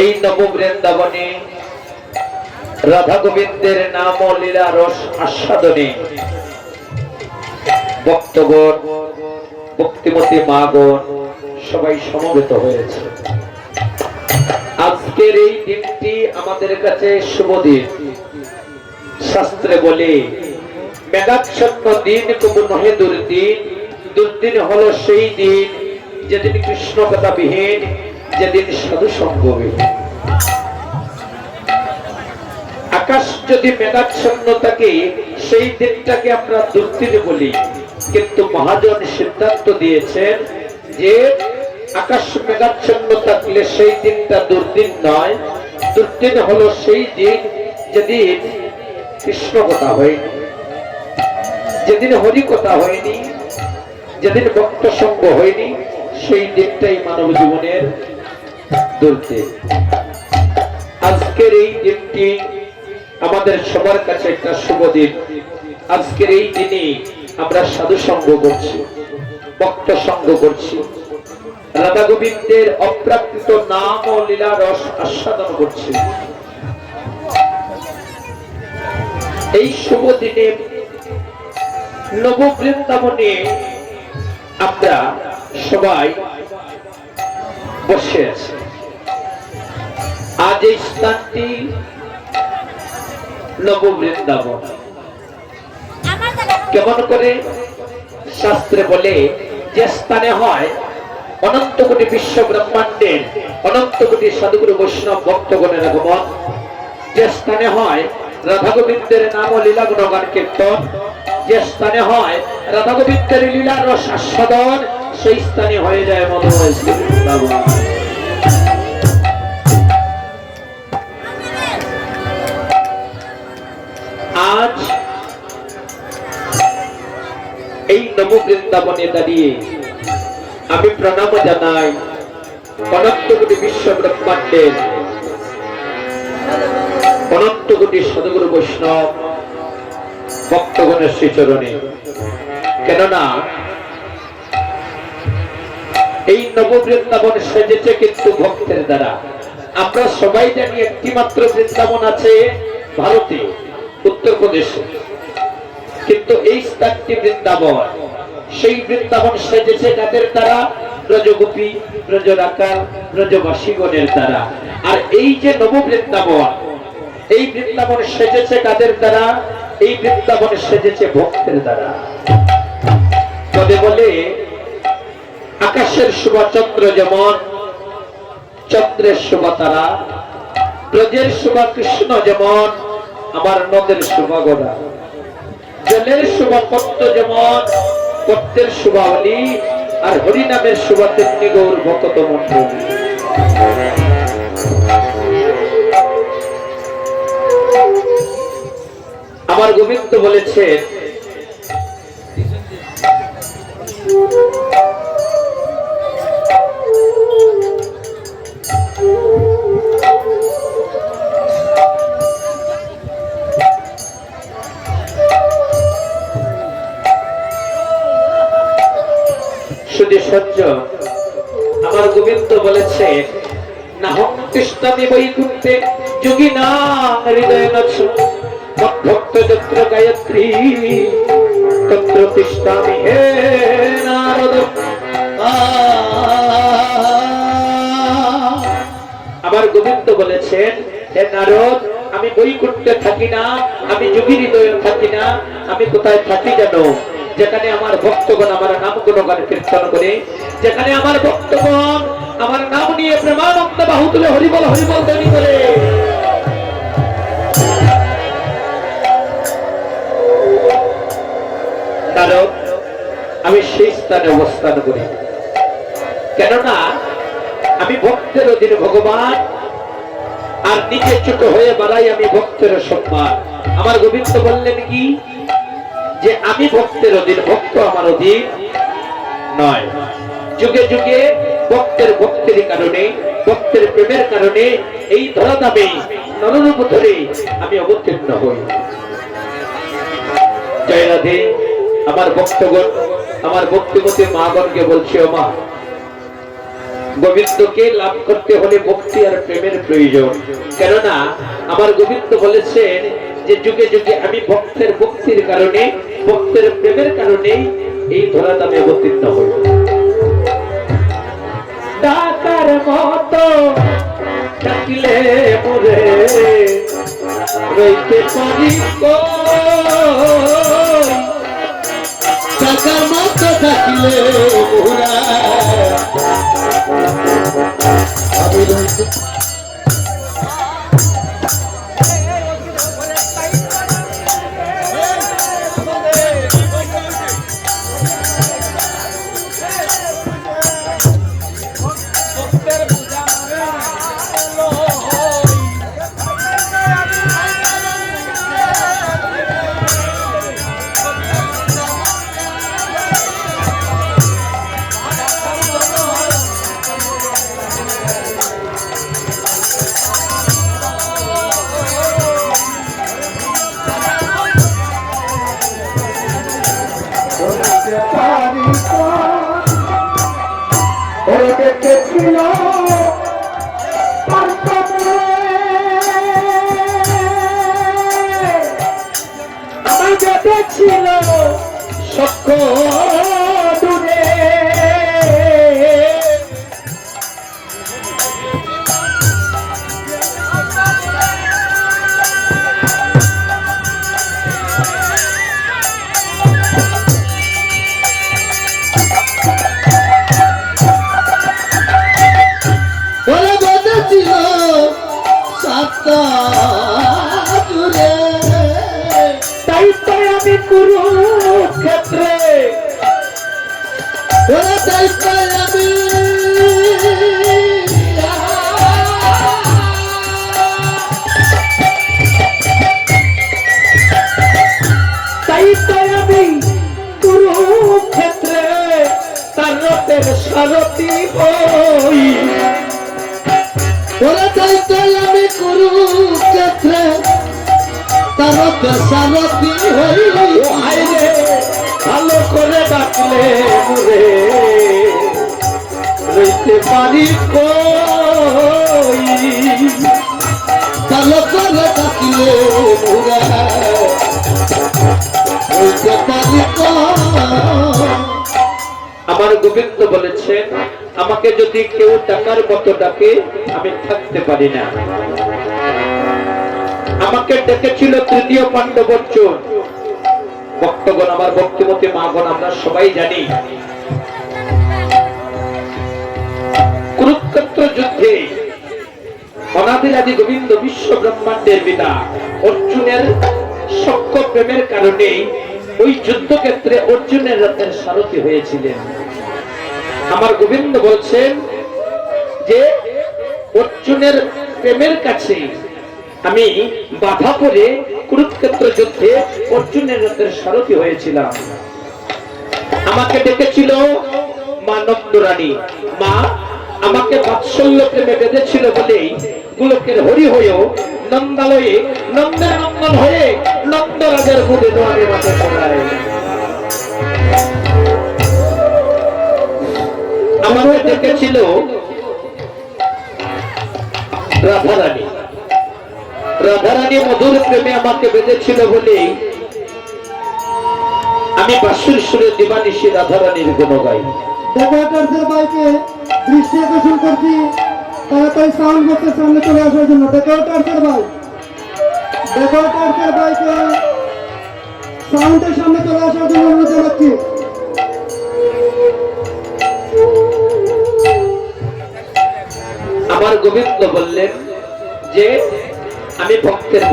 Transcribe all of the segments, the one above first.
এই নব বৃন্দাবনে রাধা গোবিন্দের নাম ও লীলা রস আস্বাদনে ভক্তগণ, ভক্তিমতী মাগণ সবাই সমবেত হয়েছে। আজকের এই দিনটি আমাদের কাছে শুভ দিন। শাস্ত্রে বলে মেঘাচ্ছন্ন দিন তবু নহে দুর্দিন। দুর্দিন হলো সেই দিন যেদিন কৃষ্ণ কথা বিহীন, যেদিন সাধু সঙ্গ বিহীন। আকাশ যদি মেঘাচ্ছন্ন থাকে সেই দিনটাকে আমরা দুর্দিন বলি, কিন্তু মহাজন সিদ্ধান্ত দিয়েছেন যে আকাশ মেঘাচ্ছন্ন থাকলে সেই দিনটা দুর্দিন নয়। দুর্দিন হলো সেই দিন যেদিন কৃষ্ণ কথা হয়নি, যেদিন হরি কথা হয়নি, যেদিন ভক্ত সঙ্গ হয়নি, সেই দিনটাই মানব জীবনের দুর্দিন। আজকের এই দিনটি আমাদের সবার কাছে একটা শুভ দিন। আজকের এই দিনে আমরা সাধু সঙ্গ করছি, ভক্ত সঙ্গ করছি, রাধা গোবিন্দের অপ্রাকৃত নাম ও লীলা রস আস্বাদন করছি। এই শুভ দিনে নব বৃন্দাবনে আমরা সবাই বসে আছি। আজ এই স্থানটি নব বৃন্দাবন। কেমন করে? শাস্ত্রে বলে যে স্থানে হয় অনন্ত কোটি বিশ্ব ব্রহ্মাণ্ডের অনন্ত কোটি সাধুগুরু বৈষ্ণব ভক্তগণের আগমন, যে স্থানে হয় রাধা গোবিন্দের নাম ও লীলা গুণগান কীর্তন, যে স্থানে হয় রাধা গোবিন্দের লীলা রস আস্বাদন, সেই স্থানে হয়ে যায় মধুময় শ্রী বৃন্দাবন। আজ এই নব বৃন্দাবনে দাঁড়িয়ে আমি প্রণাম জানাই অনন্ত কোটি বিশ্ব ব্রহ্মাণ্ডের অনন্ত কোটি সাধুগুরু বৈষ্ণব ভক্তগণের শ্রীচরণে। কেননা এই নব বৃন্দাবন সেজেছে কিন্তু ভক্তের দ্বারা। আমরা সবাই জানি একটি মাত্র বৃন্দাবন আছে ভারতে, উত্তরপ্রদেশে, কিন্তু এই স্থানটি বৃন্দাবন। সেই বৃন্দাবন সেজেছে কাদের দ্বারা? ব্রজগোপী, ব্রজরাকার, ব্রজবাসীগণের দ্বারা। আর এই যে নব বৃন্দাবন, এই বৃন্দাবন সেজেছে কাদের দ্বারা? এই বৃন্দাবন সেজেছে ভক্তের দ্বারা। তবে বলে আকাশের শোভা চন্দ্র যেমন, চন্দ্রের শোভা তারা, ব্রজের শোভা কৃষ্ণ যেমন, আমার নদের শোভা গোড়া, জলের শোভা পদ্ম যেমন, পদ্মের শোভা হলি, আর হরিনামের শোভা তেমনি গৌর ভক্ত মন্ডলী। আমার গোবিন্দ বলেছেন শুধু সহ্য। আমার গোবিন্দ বলেছেন নাহং তিষ্ঠামি বৈকুণ্ঠে যোগী না হৃদয় নচ্ছ ভক্ত যত্র গায়ত্রী তত্র তিষ্ঠামি হে নারদ। আমার গোবিন্দ বলেছেন হে নারদ, আমি বৈকুণ্ঠে থাকি না, আমি যোগী হৃদয়ে থাকি না। আমি কোথায় থাকি জানো? যেখানে আমার ভক্তগণ আমার নাম গুণগান কীর্তন করে, যেখানে আমার ভক্তগণ আমার নাম নিয়ে প্রেমানন্দ বাহু তুলে হরিবল হরিবল ধ্বনি করে। কারণ আমি সেই স্থানে অবস্থান করি। কেননা আমি ভক্তের অধীন ভগবান, আর নিজে ছোট হয়ে বাড়াই আমি ভক্তের সম্মান। আমার গোবিন্দ বললেন কি যে আমি ভক্তের অধীন, ভক্ত আমার অধীন নয়। যুগে যুগে ভক্তের ভক্তির কারণে, ভক্তের প্রেমের কারণে এই ধরাধামে নররূপ ধরে আমি অবতীর্ণ হই। জয় রাধে। আমার ভক্তগণ, আমার ভক্তিমতী মাগণকে বলছি, ও মা, গোবিন্দকে লাভ করতে হলে ভক্তি আর প্রেমের প্রয়োজন। কেননা আমার গোবিন্দ বলেছেন যে যুগে যুগে আমি ভক্তির কারণে, ভক্তের প্রেমের কারণে এই ধরা দামে অবতীর্ণ হই। ডাকার মতো ডাকিলে মোরে রইতে পারি কই, ডাকার মতো ডাকিলে মোরা আমি রইতে ছিল আমার যাতে ছিল সক্ষ দূরে, তাই তো আমি কুরুক্ষেত্রে, তাই তো আমি তাই তো আমি কুরুক্ষেত্রে তার রথের সারথি হই, তাই তো আমি কুরুক্ষেত্রে তার রথের সারথি হই। ভালো করে ডাকলে মুরে রইতে পারি কই, ভালো করে ডাকলে মুরে রইতে পারি কই। আমার গোবিন্দ বলেছেন আমাকে যদি কেউ ডাকার মতো ডাকে আমি থাকতে পারি না। আমাকে ডেকেছিল তৃতীয় পাণ্ডব অর্জুন। ভক্তগণ, আমার ভক্তিমতী মাগণ, আমরা সবাই জানি কুরুক্ষেত্র যুদ্ধে অনাদির আদি গোবিন্দ বিশ্ব ব্রহ্মাণ্ডের পিতা অর্জুনের সখ্য প্রেমের কারণে ওই যুদ্ধক্ষেত্রে অর্জুনের রথের সারথি হয়েছিলেন। আমার গোবিন্দ বলছেন যে অর্জুনের প্রেমের কাছে আমি বাধা পড়ে কুরুক্ষেত্র যুদ্ধে অর্জুনের রথের সারথি হয়েছিলাম। আমাকে ডেকেছিল মা নন্দরানী। মা আমাকে বাৎসল্য প্রেমে বেঁধেছিল বলেই গোলকের হরি হয়েও নন্দালয়ে নন্দের নন্দন হয়ে নন্দরাজের বুধে দোয়ারে মাঠে পড়ায়। আমাকে ডেকেছিল রাধারানী। রাধারানী মধুর প্রেমে আমাকে বেঁধেছিল বলেই আমি বাঁশুর সুরে দিবানিশি রাধারানীর গুণ গাই। ডেকোরেটরদের বাইকে দৃষ্টি আকর্ষণ করছি, তাড়াতাড়ি সাউন্ড বক্সের সামনে চলে আসার জন্য। ডেকোরেটরদের বাইকে সাউন্ডের সামনে চলে আসার জন্য অনুরোধ জানাচ্ছি। আমার গোবিন্দ বললেন যে আমি ভক্তির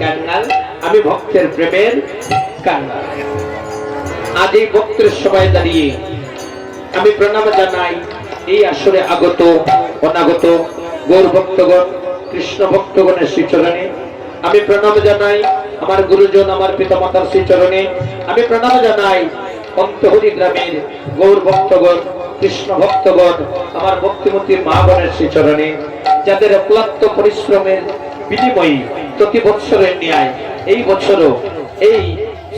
কাঙ্গাল, আমি ভক্তের প্রেমের কাঙ্গাল। আজ এই ভক্তের সবাই দাঁড়িয়ে আমি প্রণাম জানাই এই আসরে আগত অনাগত গৌর ভক্তগণ, কৃষ্ণ ভক্তগণের শ্রীচরণে। আমি প্রণাম জানাই আমার গুরুজন, আমার পিতামাতার শ্রীচরণে। আমি প্রণাম জানাই অন্তহরি গ্রামের গৌর ভক্তগণ, কৃষ্ণ ভক্তগণ, আমার ভক্তিমতী মা বোনের শ্রীচরণে, যাদের অক্লান্ত পরিশ্রমের বিনিময়ে প্রতি বৎসরের ন্যায় এই বছরও এই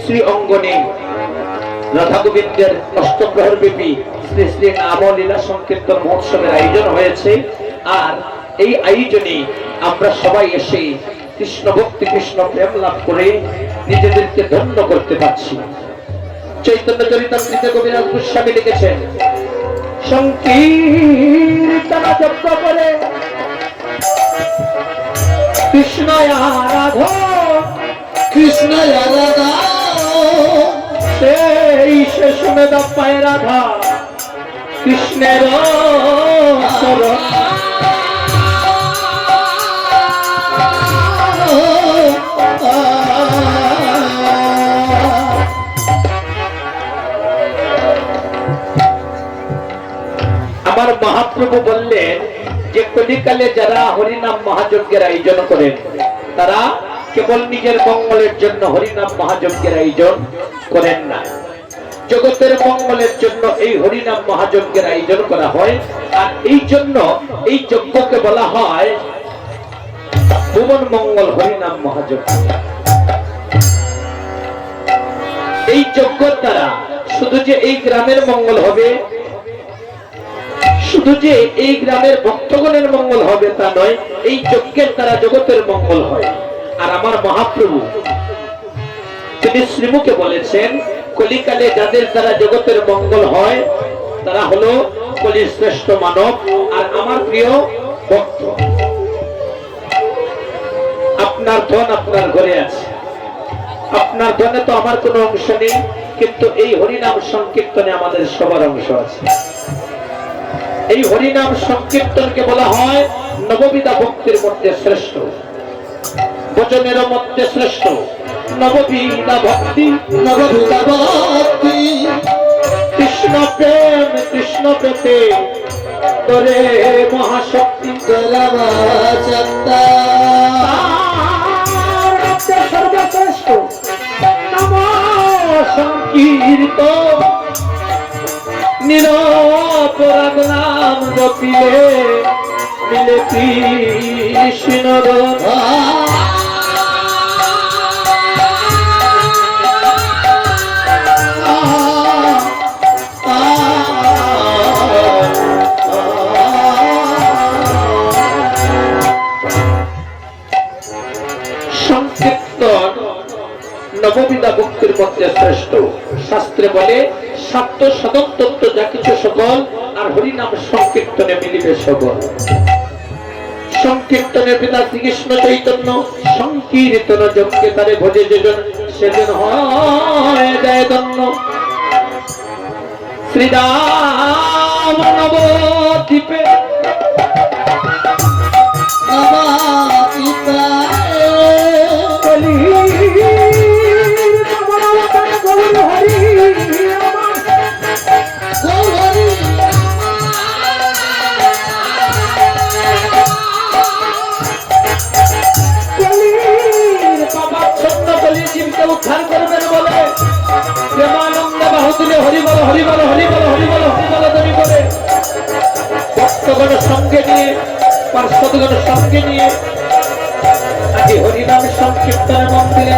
শ্রী অঙ্গনে রাধা গোবিন্দের অষ্টপ্রহর ব্যাপী শ্রী শ্রী নাম লীলা সংকীর্তন মহোৎসবের আয়োজন হয়েছে। আর এই আয়োজনে আমরা সবাই এসে কৃষ্ণ ভক্তি কৃষ্ণ প্রেম লাভ করে নিজেদেরকে ধন্য করতে পারছি। চৈতন্য চরিতামৃতে কবিরাজ গোস্বামী লিখেছেন, সংকীর্তন যজ্ঞ করে কৃষ্ণ আরাধা, কৃষ্ণ রাধা সেই সে শুনে পায় রাধা কৃষ্ণের শরণ। আমার মহাপ্রভু বললেন যে কলিকালে যারা হরিনাম মহাযজ্ঞের আয়োজন করেন তারা কেবল নিজের মঙ্গলের জন্য হরিনাম মহাযজ্ঞের আয়োজন করেন না, জগতের মঙ্গলের জন্য এই হরিনাম মহাযজ্ঞের আয়োজন করা হয়। আর এই জন্য এই যজ্ঞকে বলা হয় ভুবন মঙ্গল হরিনাম মহাযজ্ঞ। এই যজ্ঞের দ্বারা শুধু যে এই গ্রামের মঙ্গল হবে, শুধু যে এই গ্রামের ভক্তগণের মঙ্গল হবে তা নয়, এই যজ্ঞের দ্বারা জগতের মঙ্গল হয়। আর আমার মহাপ্রভু তিনি শ্রীমুখে বলেছেন, কলিকালে যাদের দ্বারা জগতের মঙ্গল হয় তারা হলো কলির শ্রেষ্ঠ মানব আর আমার প্রিয় ভক্ত। আপনার ধন আপনার ঘরে আছে, আপনার ধনে তো আমার কোনো অংশ নেই, কিন্তু এই হরিনাম সংকীর্তনে আমাদের সবার অংশ আছে। এই হরিনাম সংকীর্তনকে বলা হয় নববিধা ভক্তির মধ্যে শ্রেষ্ঠ, ভজনের মধ্যে শ্রেষ্ঠ। নববিধা ভক্তি, নববিধা ভক্তি, কৃষ্ণ প্রেম কৃষ্ণ পেতে তোরে মহাশক্তি সর্বশ্রেষ্ঠ নাম সংকীর্ত নিরপরাধ নাম জপিলে মিলে কৃষ্ণ রাধা। সংকীর্তন নববিধা ভক্তির মধ্যে শ্রেষ্ঠ। শাস্ত্রে বলে সাত্য সদম তত্ত্ব যা কিছু সকল, আর হরিনাম সংকীর্তনে মিলিবে সকল। সংকীর্তনের পিতা শ্রীকৃষ্ণ চৈতন্য সংকীর্তন যজ্ঞে তারে ভজে যেজন সেজন হয় যায় ধন্য। শ্রীরাম নবদ্বীপে উদ্ধার করবেন বলে প্রেমানন্দে বাহু তুলে হরি বল হরি বল হরি বল হরি বল হরি বল দাবি করে ভক্তগণ সঙ্গে নিয়ে পার্শ্বদগণ সঙ্গে নিয়ে আজ হরিনাম সংকীর্তনের মন্দিরে